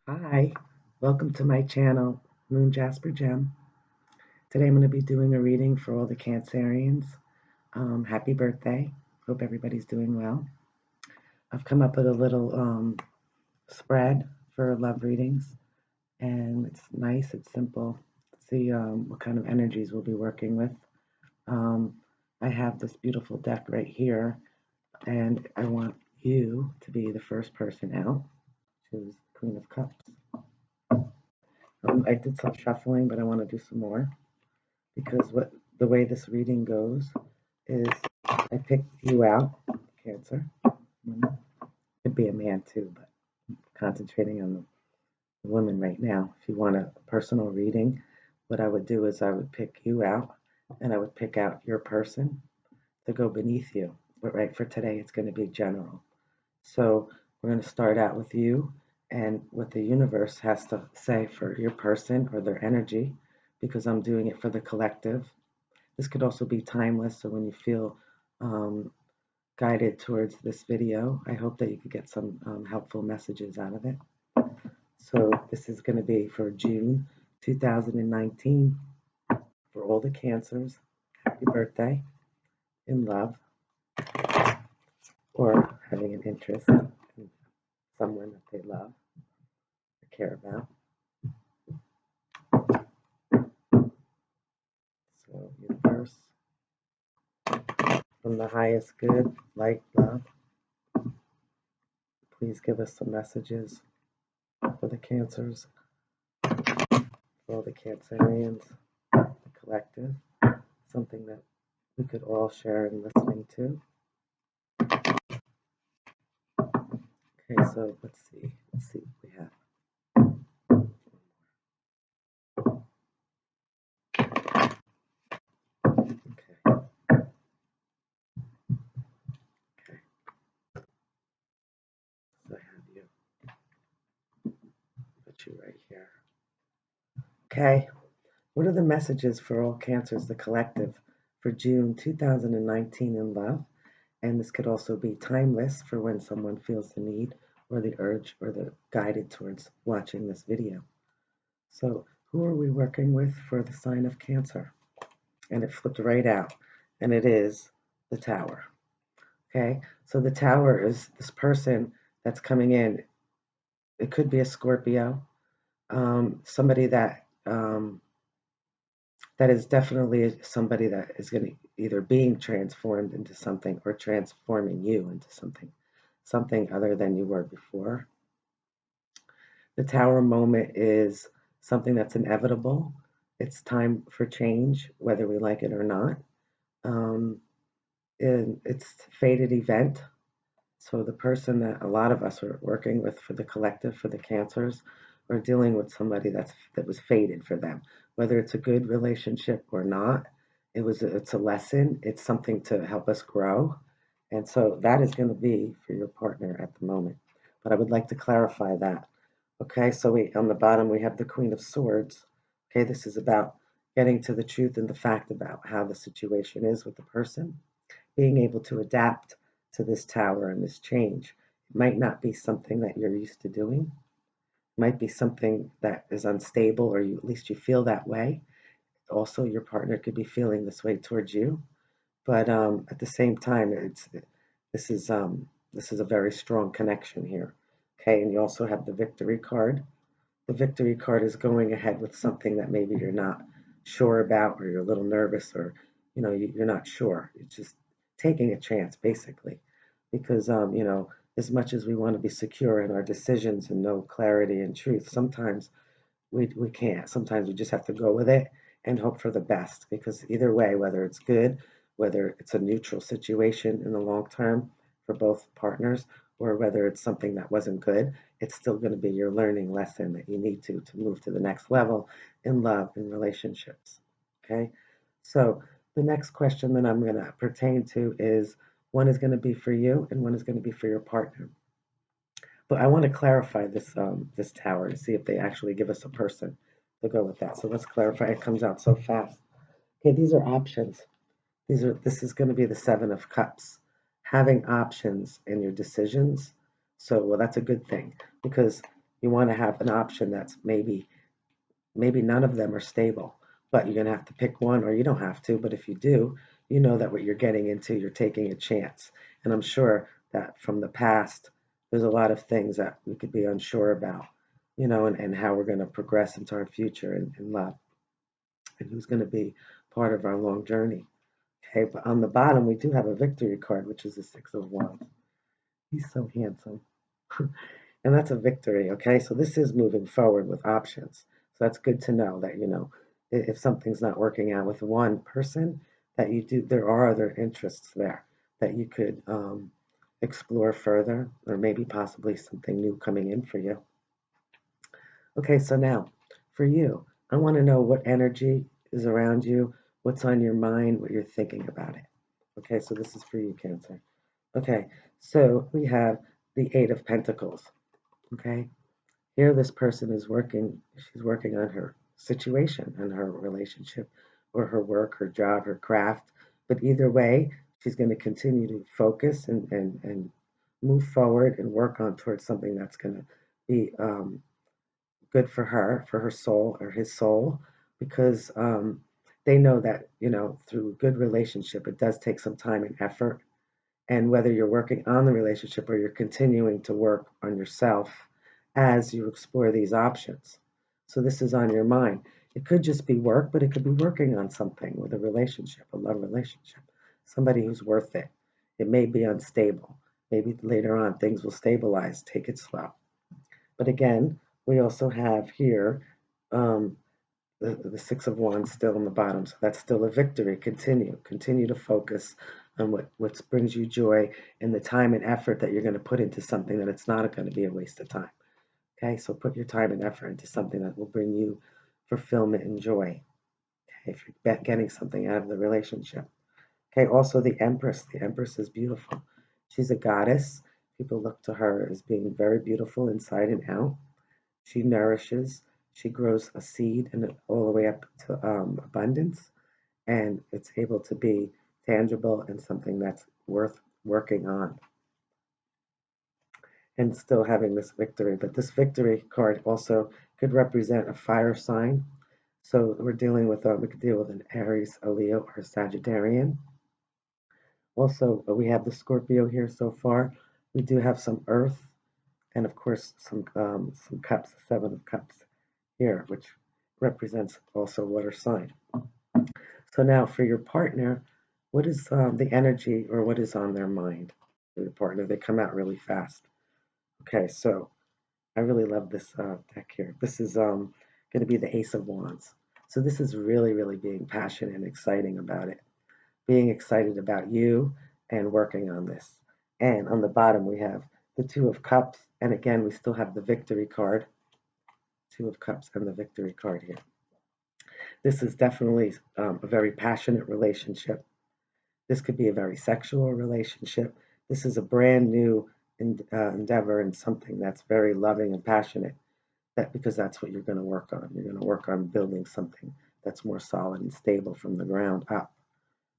Hi, welcome to my channel, Moon Jasper Gem. Today I'm going to be doing a reading for all the Cancerians. Happy birthday. Hope everybody's doing well. I've come up with a little spread for love readings, and it's nice, it's simple. See what kind of energies we'll be working with. Um, I have this beautiful deck right here, and I want you to be the first person out. Who's Queen of Cups. I did some shuffling, but I want to do some more, because what the way this reading goes is I pick you out, Cancer. Could be a man too, but I'm concentrating on the women right now. If you want a personal reading, what I would do is I would pick you out and I would pick out your person to go beneath you. But right for today, it's going to be general. So we're going to start out with you and what the universe has to say for your person or their energy, because I'm doing it for the collective. This could also be timeless, so when you feel um, guided towards this video, I hope that you could get some helpful messages out of it. So this is going to be for June 2019 for all the Cancers. Happy birthday, in love, or having an interest in someone that they love or care about. So universe, from the highest good, light, love, please give us some messages for the Cancers, for all the Cancerians, the collective, something that we could all share in listening to. Okay, so let's see. Let's see what we have. Okay, okay. So I have you. Put you right here. Okay. What are the messages for all Cancers, the collective, for June 2019 in love? And this could also be timeless for when someone feels the need or the urge or the guided towards watching this video. So who are we working with for the sign of Cancer? And it flipped right out, and it is the Tower. Okay, so the Tower is this person that's coming in. It could be a Scorpio, somebody that is definitely somebody that is going to either being transformed into something or transforming you into something other than you were before. The Tower moment is something that's inevitable. It's time for change, whether we like it or not. Um, and it's fated event. So the person that a lot of us are working with for the collective, for the Cancers, are dealing with somebody that was fated for them, whether it's a good relationship or not. It's a lesson. It's something to help us grow, and so that is going to be for your partner at the moment. But I would like to clarify that. Okay, so we on the bottom we have the Queen of Swords. Okay, this is about getting to the truth and the fact about how the situation is with the person, being able to adapt to this tower and this change. It might not be something that you're used to doing. It might be something that is unstable, or at least you feel that way. Also, your partner could be feeling this way towards you. But at the same time, this is um, this is a very strong connection here. Okay, and you also have the Victory card. The Victory card is going ahead with something that maybe you're not sure about, or you're a little nervous, or you're not sure. It's just taking a chance, basically, because as much as we want to be secure in our decisions and know clarity and truth, sometimes we can't. Sometimes we just have to go with it and hope for the best, because either way, whether it's good, whether it's a neutral situation in the long term for both partners, or whether it's something that wasn't good, it's still going to be your learning lesson that you need to move to the next level in love and relationships. Okay, so the next question that I'm going to pertain to is, one is going to be for you and one is going to be for your partner. But I want to clarify this tower and see if they actually give us a person to go with that. So let's clarify. It comes out so fast. Okay, these are options. This is going to be the Seven of Cups. Having options in your decisions. So, well, that's a good thing, because You want to have an option that's maybe none of them are stable, but you're going to have to pick one, or you don't have to, but if you do, you know that what you're getting into, you're taking a chance. And I'm sure that from the past, there's a lot of things that we could be unsure about, and how we're going to progress into our future in love, and who's going to be part of our long journey. Okay, but on the bottom, we do have a victory card, which is the Six of Wands. He's so handsome. And that's a victory, okay? So this is moving forward with options. So that's good to know that, if something's not working out with one person, that there are other interests there that you could explore further, or maybe possibly something new coming in for you. Okay, so now for you, I want to know what energy is around you, what's on your mind, what you're thinking about it. Okay, so this is for you, Cancer. Okay, so we have the Eight of Pentacles. Okay, here this person is working, she's working on her situation and her relationship, or her work, her job, her craft. But either way, she's going to continue to focus and move forward and work on towards something that's going to be good for her soul or his soul, because they know that, through good relationship, it does take some time and effort. And whether you're working on the relationship or you're continuing to work on yourself as you explore these options. So this is on your mind. It could just be work, but it could be working on something with a relationship, a love relationship, somebody who's worth it. It may be unstable. Maybe later on things will stabilize. Take it slow. But again, we also have here um, the Six of Wands still on the bottom. So that's still a victory. Continue to focus on what brings you joy, and the time and effort that you're going to put into something, that it's not going to be a waste of time. Okay, so put your time and effort into something that will bring you fulfillment and joy. Okay, if you're getting something out of the relationship. Okay, also the Empress. The Empress is beautiful. She's a goddess. People look to her as being very beautiful inside and out. She nourishes, she grows a seed and all the way up to abundance, and it's able to be tangible and something that's worth working on and still having this victory. But this victory card also could represent a fire sign. So we're dealing with, we could deal with an Aries, a Leo, or a Sagittarian. Also, we have the Scorpio here so far. We do have some Earth, and of course some cups, the Seven of Cups here, which represents also water sign. So now for your partner, what is the energy, or what is on their mind for your partner? They come out really fast. Okay, so I really love this deck here. This is going to be the Ace of Wands. So this is really, really being passionate and exciting about it. Being excited about you and working on this. And on the bottom, we have the Two of Cups. And again, we still have the Victory card. Two of Cups and the Victory card here. This is definitely a very passionate relationship. This could be a very sexual relationship. This is a brand new endeavor and something that's very loving and passionate. Because that's what you're going to work on. You're going to work on building something that's more solid and stable from the ground up.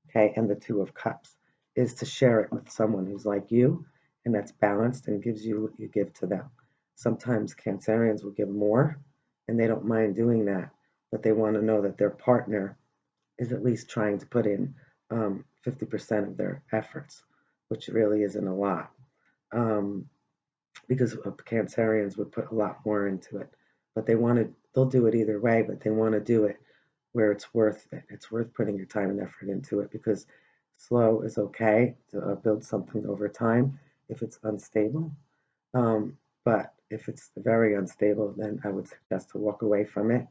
Okay, and the Two of Cups is to share it with someone who's like you, and that's balanced and gives you what you give to them. Sometimes Cancerians will give more, and they don't mind doing that, but they want to know that their partner is at least trying to put in 50% of their efforts, which really isn't a lot. Because Cancerians would put a lot more into it, but they'll do it either way, but they want to do it where it's worth it. It's worth putting your time and effort into it, because slow is okay to build something over time if it's unstable. But if it's very unstable, then I would suggest to walk away from it,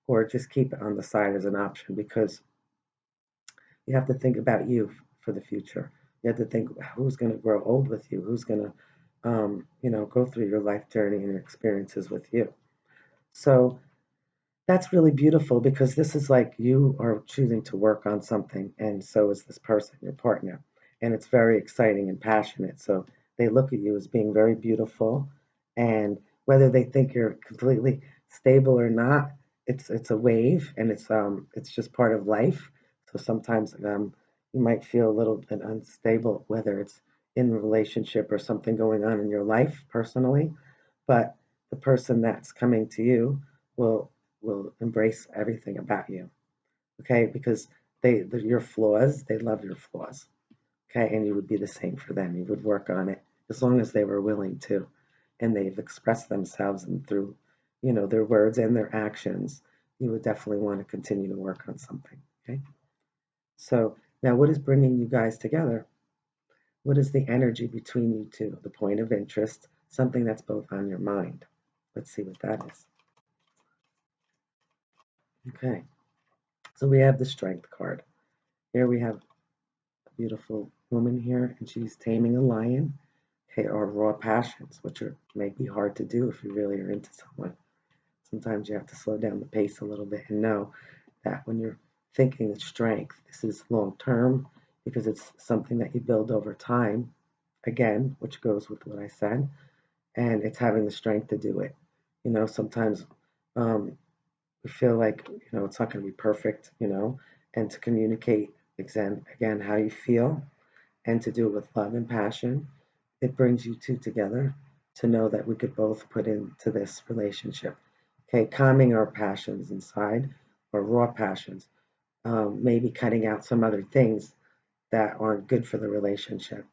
or just keep it on the side as an option, because you have to think about you for the future. You have to think who's going to grow old with you, who's going to, go through your life journey and your experiences with you. So that's really beautiful, because this is like you are choosing to work on something, and so is this person, your partner. And it's very exciting and passionate. So they look at you as being very beautiful, and whether they think you're completely stable or not, it's a wave, and it's just part of life. So sometimes you might feel a little bit unstable, whether it's in a relationship or something going on in your life personally, but the person that's coming to you will embrace everything about you. Okay, because they're your flaws, they love your flaws. Okay, and you would be the same for them. You would work on it as long as they were willing to, and they've expressed themselves and through, their words and their actions. You would definitely want to continue to work on something. Okay, so now what is bringing you guys together? What is the energy between you two? The point of interest, something that's both on your mind. Let's see what that is. Okay, so we have the Strength card. Here we have a beautiful woman here, and she's taming a lion. Okay, or raw passions, which may be hard to do if you really are into someone. Sometimes you have to slow down the pace a little bit and know that when you're thinking of strength, this is long term because it's something that you build over time, again, which goes with what I said, and it's having the strength to do it. Sometimes we feel like, it's not going to be perfect, and to communicate again how you feel and to do it with love and passion, it brings you two together to know that we could both put into this relationship. Okay, calming our passions inside or raw passions, maybe cutting out some other things that aren't good for the relationship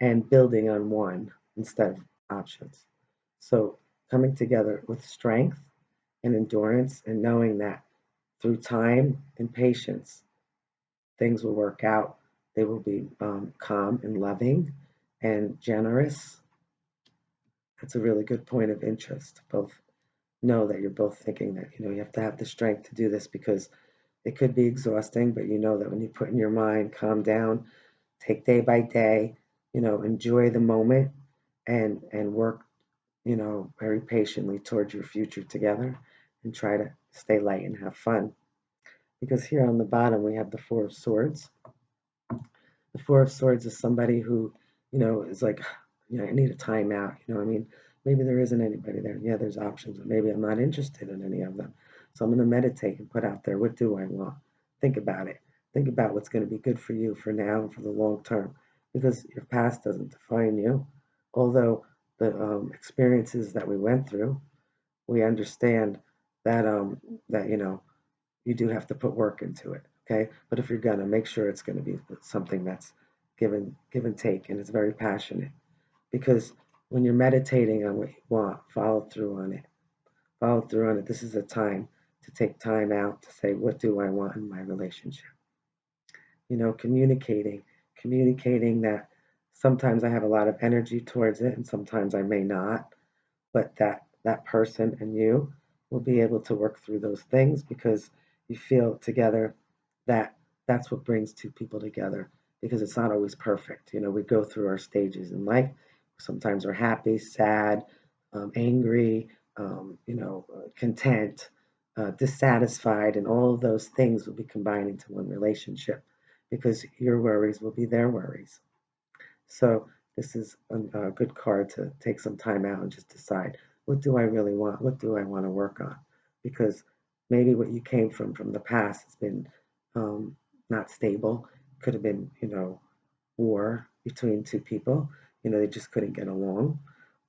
and building on one instead of options. So, coming together with strength and endurance and knowing that through time and patience, things will work out. They will be calm and loving and generous. That's a really good point of interest. Both know that you're both thinking that, you have to have the strength to do this because it could be exhausting, but you know that when you put in your mind, calm down, take day by day, enjoy the moment and work, very patiently towards your future together and try to stay light and have fun. Because here on the bottom we have the Four of Swords. The Four of Swords is somebody who, is like, I need a timeout. I mean, maybe there isn't anybody there. Yeah, there's options, but maybe I'm not interested in any of them. So I'm going to meditate and put out there, what do I want? Think about it. Think about what's going to be good for you for now and for the long term, because your past doesn't define you. Although the experiences that we went through, we understand that you do have to put work into it, okay? But if you're gonna, make sure it's gonna be something that's give and take, and it's very passionate. Because when you're meditating on what you want, follow through on it. Follow through on it. This is a time to take time out to say, what do I want in my relationship? Communicating that sometimes I have a lot of energy towards it, and sometimes I may not, but that person and you will be able to work through those things because you feel together that that's what brings two people together, because it's not always perfect. We go through our stages in life. Sometimes we're happy, sad, angry, content, dissatisfied, and all of those things will be combined into one relationship because your worries will be their worries. So this is a good card to take some time out and just decide, what do I really want? What do I want to work on? Because maybe what you came from the past has been um, not stable. Could have been, war between two people. They just couldn't get along.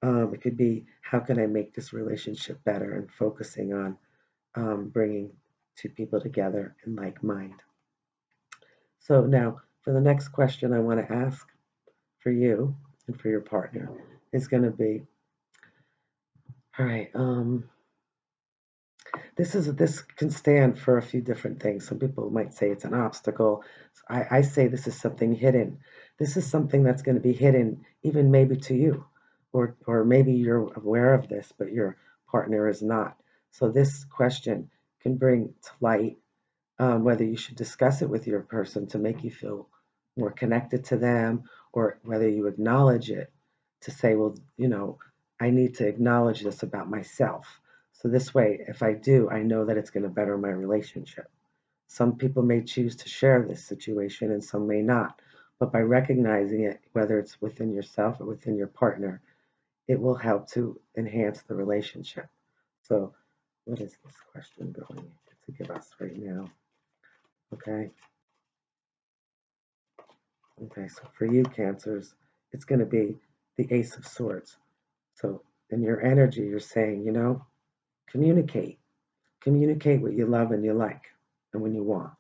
It could be, how can I make this relationship better, and focusing on bringing two people together in like mind. So now for the next question I want to ask for you and for your partner is going to be, all right, this can stand for a few different things. Some people might say it's an obstacle. I say this is something hidden. This is something that's going to be hidden even maybe to you, or maybe you're aware of this but your partner is not. So this question can bring to light whether you should discuss it with your person to make you feel more connected to them, or whether you acknowledge it to say, well, I need to acknowledge this about myself. So this way, if I do, I know that it's going to better my relationship. Some people may choose to share this situation and some may not. But by recognizing it, whether it's within yourself or within your partner, it will help to enhance the relationship. So, what is this question going to give us right now? Okay. Okay, so for you, Cancers, it's going to be the Ace of Swords. So in your energy, you're saying, communicate. Communicate what you love and you like and when you want.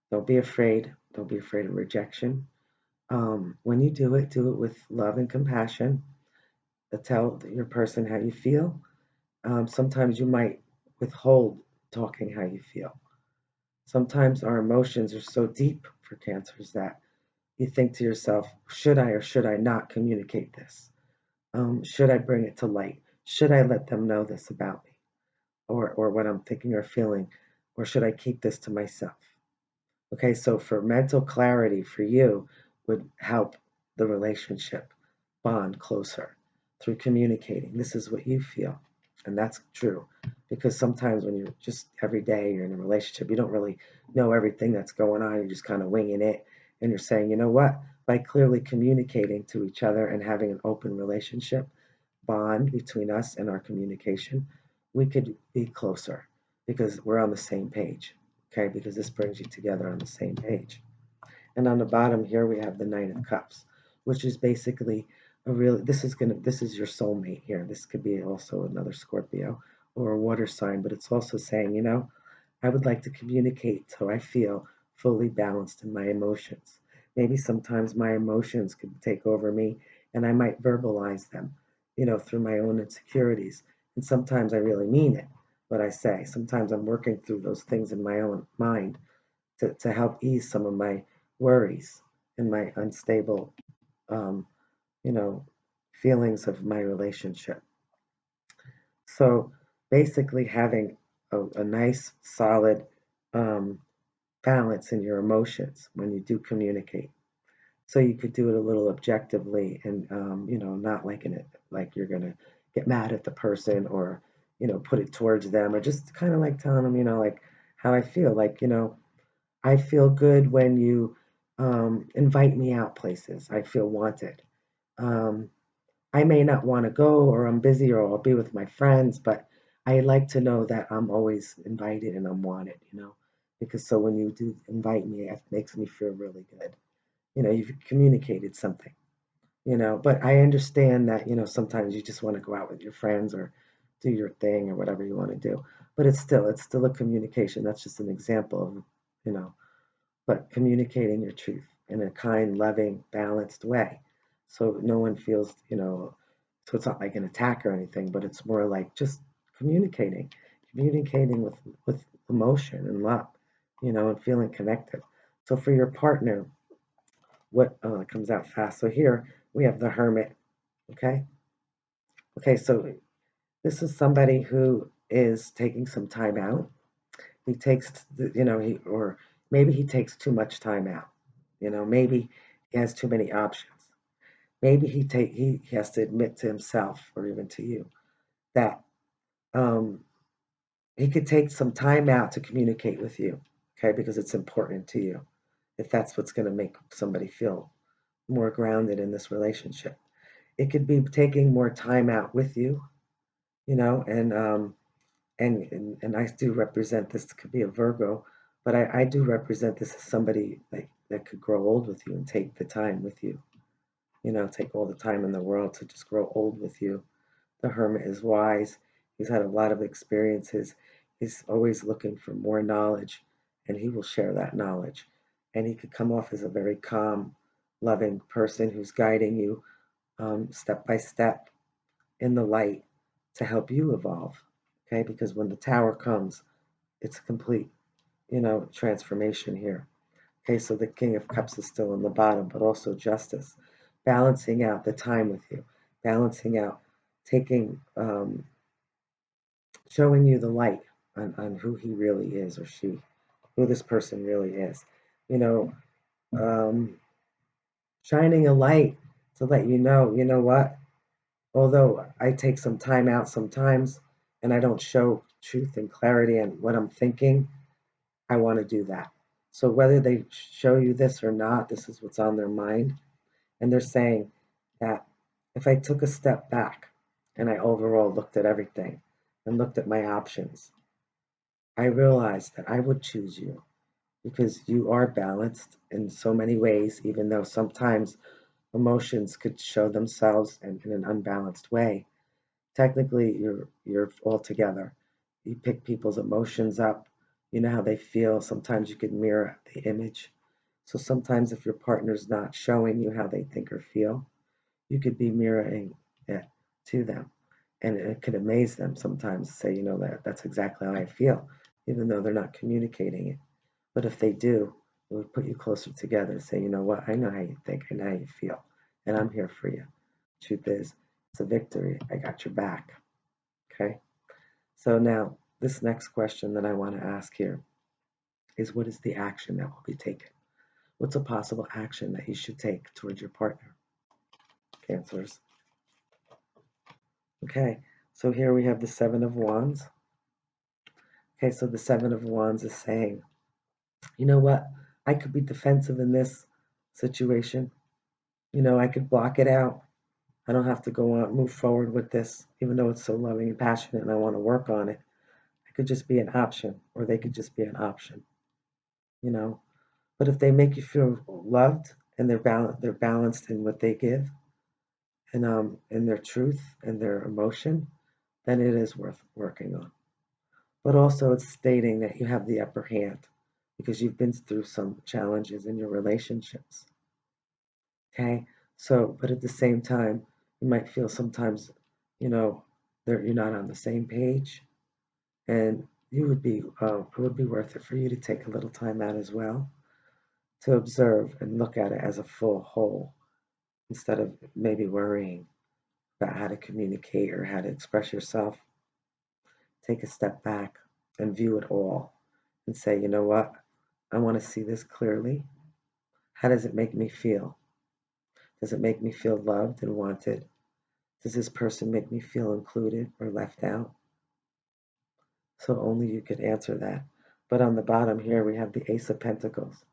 Don't be afraid. Don't be afraid of rejection. When you do it with love and compassion. Tell your person how you feel. Sometimes you might withhold talking how you feel. Sometimes our emotions are so deep for cancers that you think to yourself, should I or should I not communicate this? Should I bring it to light? Should I let them know this about me or what I'm thinking or feeling? Or should I keep this to myself? Okay, so for mental clarity for you would help the relationship bond closer through communicating. This is what you feel. And that's true because sometimes when you're just every day you're in a relationship, you don't really know everything that's going on. You're just kind of winging it. And you're saying, you know what? By clearly communicating to each other and having an open relationship bond between us and our communication, we could be closer because we're on the same page. Okay, because this brings you together on the same page. And on the bottom here we have the Knight of Cups, which is basically this is your soulmate here. This could be also another Scorpio or a water sign, but it's also saying, I would like to communicate so I feel fully balanced in my emotions. Maybe sometimes my emotions could take over me and I might verbalize them, through my own insecurities. And sometimes I really mean it, what I say. Sometimes I'm working through those things in my own mind to help ease some of my worries and my unstable, um, you know, feelings of my relationship. So basically, having a nice, solid um, balance in your emotions when you do communicate. So you could do it a little objectively and, not like in it, like you're going to get mad at the person or, put it towards them or just kind of like telling them, like how I feel. Like, I feel good when you invite me out places. I feel wanted. Um, I may not want to go or I'm busy or I'll be with my friends, but I like to know that I'm always invited and I'm wanted, because so when you do invite me, it makes me feel really good. You've communicated something, but I understand that, sometimes you just want to go out with your friends or do your thing or whatever you want to do. But it's still a communication. That's just an example of, you know, but communicating your truth in a kind, loving, balanced way. So no one feels, so it's not like an attack or anything, but it's more like just communicating, communicating with emotion and love, and feeling connected. So for your partner, what comes out fast? So here we have the Hermit. Okay. Okay. So this is somebody who is taking some time out. He takes, he or maybe he takes too much time out. Maybe he has too many options. Maybe he has to admit to himself or even to you that um, he could take some time out to communicate with you, okay, because it's important to you. If that's what's going to make somebody feel more grounded in this relationship, it could be taking more time out with you, and I do represent this could be a Virgo, but I do represent this as somebody like that could grow old with you and take the time with you, take all the time in the world to just grow old with you. The Hermit is wise. He's had a lot of experiences. He's always looking for more knowledge, and he will share that knowledge. And he could come off as a very calm, loving person who's guiding you step by step in the light to help you evolve. Okay, because when the tower comes, it's a complete, transformation here. Okay, so the King of Cups is still in the bottom, but also justice, balancing out the time with you, balancing out, taking, showing you the light on who he really is or she, who this person really is. You know, um, shining a light to let you know what, although I take some time out sometimes and I don't show truth and clarity and what I'm thinking, I want to do that. So whether they show you this or not, this is what's on their mind. And they're saying that if I took a step back and I overall looked at everything and looked at my options, I realized that I would choose you because you are balanced in so many ways, even though sometimes emotions could show themselves in an unbalanced way. Technically, you're all together. You pick people's emotions up. You know how they feel. Sometimes you can mirror the image. So sometimes if your partner's not showing you how they think or feel, you could be mirroring it to them. And it could amaze them sometimes to say, that's exactly how I feel, even though they're not communicating it. But if they do, it would put you closer together and say, you know what, I know how you think, I know how you feel, and I'm here for you. Truth is, it's a victory. I got your back. Okay? So now, this next question that I want to ask here is, what is the action that will be taken? What's a possible action that you should take towards your partner? Cancers. Okay, so here we have the Seven of Wands. Okay, so the Seven of Wands is saying, you know what? I could be defensive in this situation. I could block it out. I don't have to go on, move forward with this, even though it's so loving and passionate and I want to work on it. I could just be an option, or they could just be an option, you know. But if they make you feel loved and they're balanced in what they give and in their truth and their emotion, then it is worth working on. But also it's stating that you have the upper hand because you've been through some challenges in your relationships. Okay? So, but at the same time, you might feel sometimes, you know, you're not on the same page, and it would be worth it for you to take a little time out as well to observe and look at it as a full whole instead of maybe worrying about how to communicate or how to express yourself. Take a step back and view it all and say, you know what? I want to see this clearly. How does it make me feel? Does it make me feel loved and wanted? Does this person make me feel included or left out? So only you could answer that. But on the bottom here, we have the Ace of Pentacles,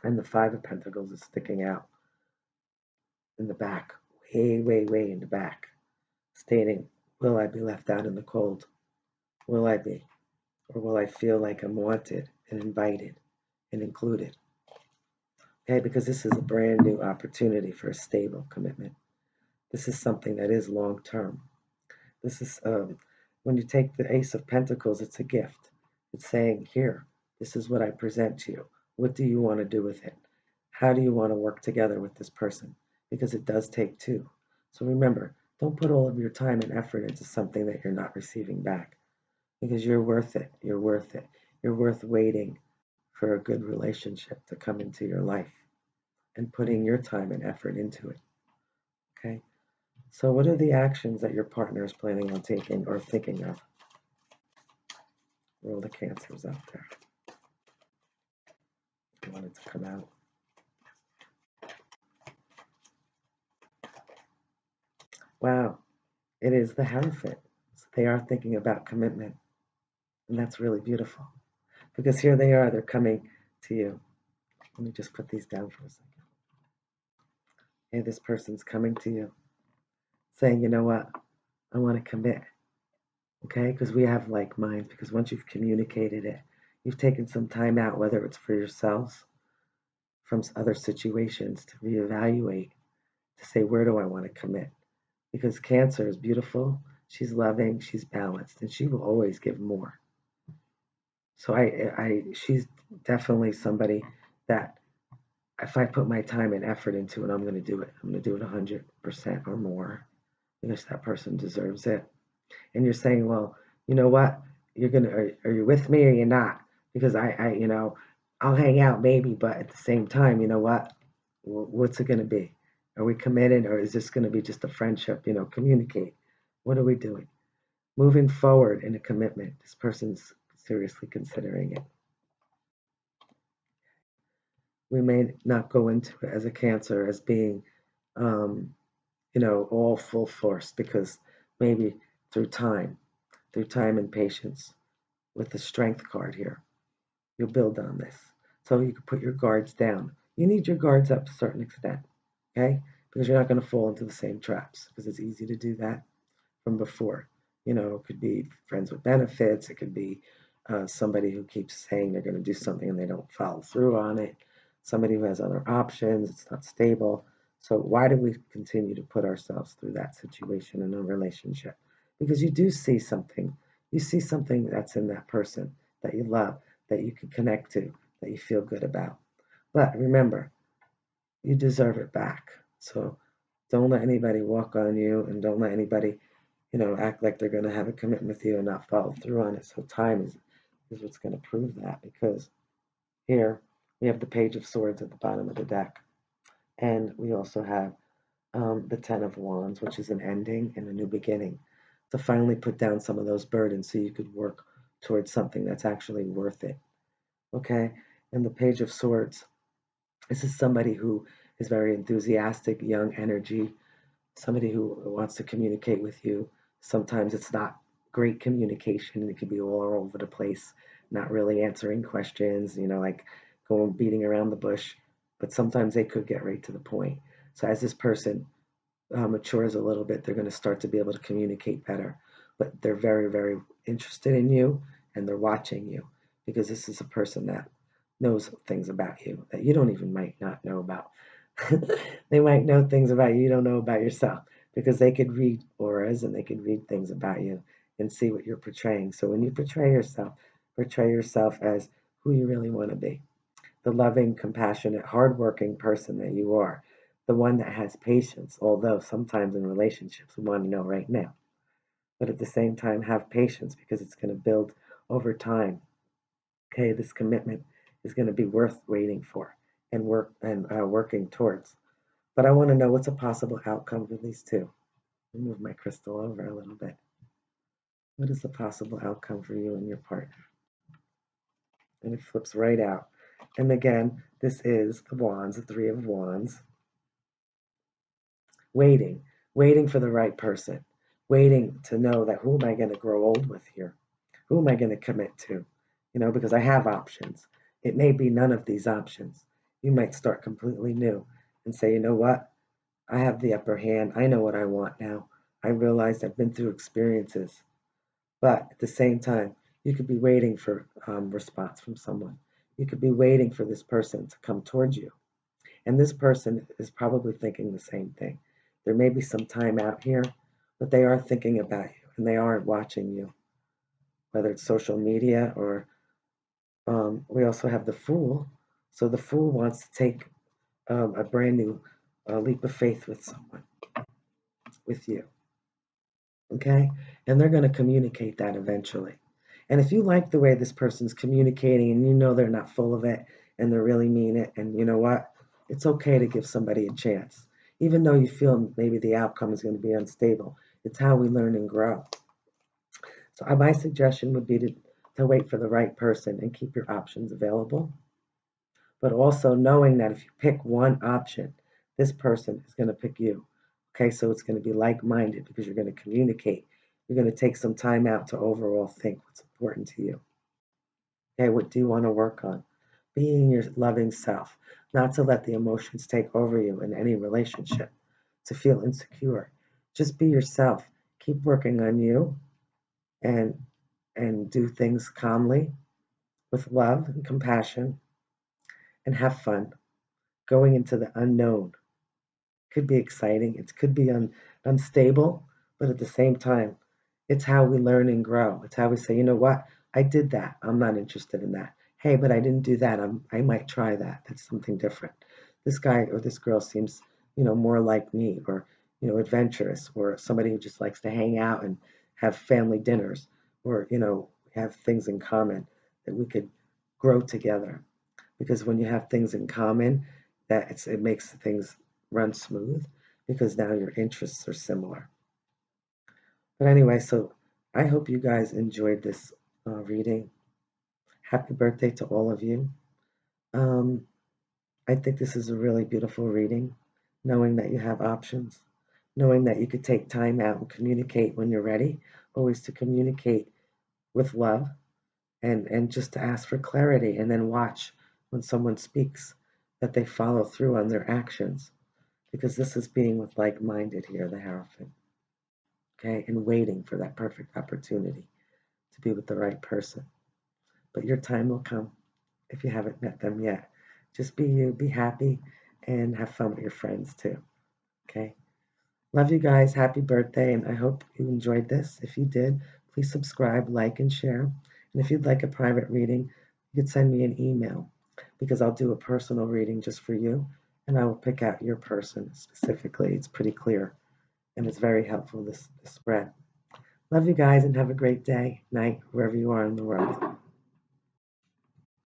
and the Five of Pentacles is sticking out in the back, way, way, way in the back, stating, will I be left out in the cold? Will I be? Or will I feel like I'm wanted and invited and included? Okay, because this is a brand new opportunity for a stable commitment. This is something that is long term. This is when you take the Ace of Pentacles, it's a gift. It's saying, here, this is what I present to you. What do you want to do with it? How do you want to work together with this person? Because it does take two. So remember, don't put all of your time and effort into something that you're not receiving back. Because you're worth it. You're worth it. You're worth waiting for a good relationship to come into your life and putting your time and effort into it. Okay? So, what are the actions that your partner is planning on taking or thinking of? Roll the Cancers out there. I want it to come out. Wow, it is the Hierophant. So they are thinking about commitment, and that's really beautiful because here they are, they're coming to you. Let me just put these down for a second. Hey, this person's coming to you saying, you know what, I want to commit. Okay, because we have like minds, because once you've communicated it, you've taken some time out, whether it's for yourselves, from other situations, to reevaluate, to say, where do I want to commit? Because Cancer is beautiful, she's loving, she's balanced, and she will always give more. So she's definitely somebody that if I put my time and effort into it, I'm going to do it. I'm going to do it 100% or more because that person deserves it. And you're saying, well, you know what? Are you with me or you're not? Because I'll hang out maybe, but at the same time, you know what? What's it going to be? Are we committed or is this going to be just a friendship? Communicate. What are we doing? Moving forward in a commitment. This person's seriously considering it. We may not go into it as a Cancer as being, um, all full force because maybe through time and patience with the Strength card here, you'll build on this. So you can put your guards down. You need your guards up to a certain extent, okay? Because you're not going to fall into the same traps because it's easy to do that from before. It could be friends with benefits. It could be somebody who keeps saying they're going to do something and they don't follow through on it. Somebody who has other options. It's not stable. So why do we continue to put ourselves through that situation in a relationship? because you do see something. You see something that's in that person that you love, that you can connect to, that you feel good about. But remember, you deserve it back. So don't let anybody walk on you, and don't let anybody, act like they're going to have a commitment with you and not follow through on it. So time is what's going to prove that, because here we have the Page of Swords at the bottom of the deck. And we also have the Ten of Wands, which is an ending and a new beginning, to finally put down some of those burdens so you could work towards something that's actually worth it. Okay? And the Page of Swords, this is somebody who is very enthusiastic, young energy, somebody who wants to communicate with you. Sometimes it's not great communication. It could be all over the place, not really answering questions, like going beating around the bush. But sometimes they could get right to the point. So as this person matures a little bit, they're going to start to be able to communicate better. But they're very, very interested in you, and they're watching you, because this is a person that knows things about you that you don't even might not know about. They might know things about you don't know about yourself, because they could read auras and they could read things about you and see what you're portraying. So when you portray yourself as who you really want to be, the loving, compassionate, hardworking person that you are, the one that has patience, although sometimes in relationships we want to know right now. But at the same time, have patience, because it's going to build over time. Okay, this commitment is going to be worth waiting for and working towards. But I want to know, what's a possible outcome for these two. Move my crystal over a little bit. What is the possible outcome for you and your partner? And it flips right out. And again, this is the Wands, the Three of Wands. Waiting, waiting for the right person, waiting to know that, who am I going to grow old with here? Who am I going to commit to? Because I have options. It may be none of these options. You might start completely new and say, you know what? I have the upper hand. I know what I want now. I realized I've been through experiences. But at the same time, you could be waiting for response from someone. You could be waiting for this person to come towards you. And this person is probably thinking the same thing. There may be some time out here, but they are thinking about you and they are watching you, whether it's social media or we also have the Fool. So the Fool wants to take a brand new leap of faith with someone, with you. Okay? And they're going to communicate that eventually. And if you like the way this person's communicating and you know they're not full of it and they really mean it, and you know what? It's okay to give somebody a chance. Even though you feel maybe the outcome is going to be unstable, it's how we learn and grow. So my suggestion would be to wait for the right person and keep your options available, but also knowing that if you pick one option, this person is going to pick you. Okay, so it's going to be like minded, because you're going to communicate. You're going to take some time out to overall think what's important to you. Okay, what do you want to work on? Being your loving self, not to let the emotions take over you in any relationship, to feel insecure. Just be yourself. Keep working on you, and do things calmly, with love and compassion, and have fun. Going into the unknown could be exciting. It could be unstable, but at the same time, it's how we learn and grow. It's how we say, you know what, I did that. I'm not interested in that. Hey, but I didn't do that. I might try that. That's something different. This guy or this girl seems, more like me, or adventurous, or somebody who just likes to hang out and have family dinners, or have things in common that we could grow together. Because when you have things in common, it makes things run smooth, because now your interests are similar. But anyway, so I hope you guys enjoyed this reading. Happy birthday to all of you. Um, I think this is a really beautiful reading, knowing that you have options, knowing that you could take time out and communicate when you're ready, always to communicate with love, and just to ask for clarity, and then watch when someone speaks that they follow through on their actions, because this is being with like-minded here, the Hierophant. Okay, and waiting for that perfect opportunity to be with the right person. But your time will come if you haven't met them yet. Just be you, be happy, and have fun with your friends too. Okay? Love you guys. Happy birthday. And I hope you enjoyed this. If you did, please subscribe, like, and share. And if you'd like a private reading, you could send me an email because I'll do a personal reading just for you. And I will pick out your person specifically. It's pretty clear and it's very helpful, this spread. Love you guys and have a great day, night, wherever you are in the world.